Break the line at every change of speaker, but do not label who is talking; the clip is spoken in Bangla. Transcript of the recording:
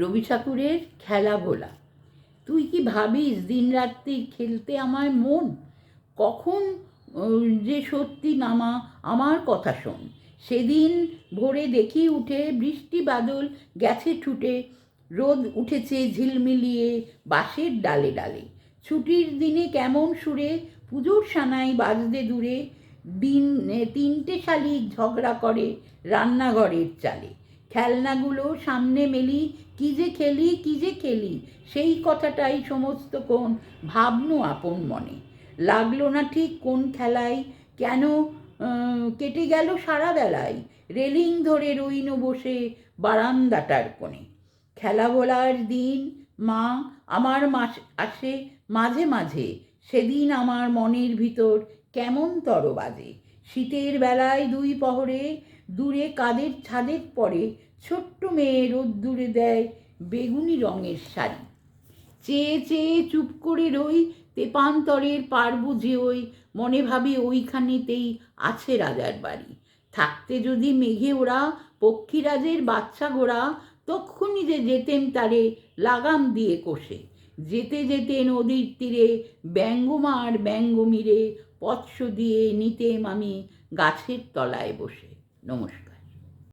রবি ঠাকুরের খেলা ভোলা। তুই কি ভাবিস দিনরাত্রি খেলতে আমার মন? কখন যে সত্যি নামা আমার কথা শোন। সেদিন ভোরে দেখি উঠে বৃষ্টি বাদল গেছে ছুটে, রোদ উঠেছে ঝিলমিলিয়ে বাঁশের ডালে ডালে। ছুটির দিনে কেমন সুরে পুজোর সানাই বাজতে দূরে, দিন তিনটে শালিক ঝগড়া করে রান্নাঘরের চালে। খেলনাগুলো সামনে মেলি, কি যে খেলি কি যে খেলি, সেই কথাটাই সমস্তক্ষণ ভাবনু আপন মনে। লাগলো না ঠিক কোন খেলায়, কেন কেটে গেল সারা বেলায়, রেলিং ধরে রইন বসে বারান্দাটার কোণে। খেলা বলার দিন মা আমার আসে মাঝে মাঝে, সেদিন আমার মনের ভিতর কেমন তর বাজে। শীতের বেলায় দুই পহরে দূরে কাদের ছাদের পরে ছোট্ট মেয়ে রোদ্দুরে দেয় বেগুনি রঙের শাড়ি। চেয়ে চেয়ে চুপ করে রই, তেপান্তরের পার বুঝে ওই মনে ভাবি ওইখানেতেই আছে রাজার বাড়ি। থাকতে যদি মেঘে ওরা পক্ষীরাজের বাচ্চা গোড়া, তক্ষুনি যে যেতেম তারে লাগাম দিয়ে কষে। যেতে যেতে নদীর তীরে ব্যঙ্গমার ব্যঙ্গমিরে পথস দিয়ে নিতেম আমি গাছের তলায় বসে। নমস্কার।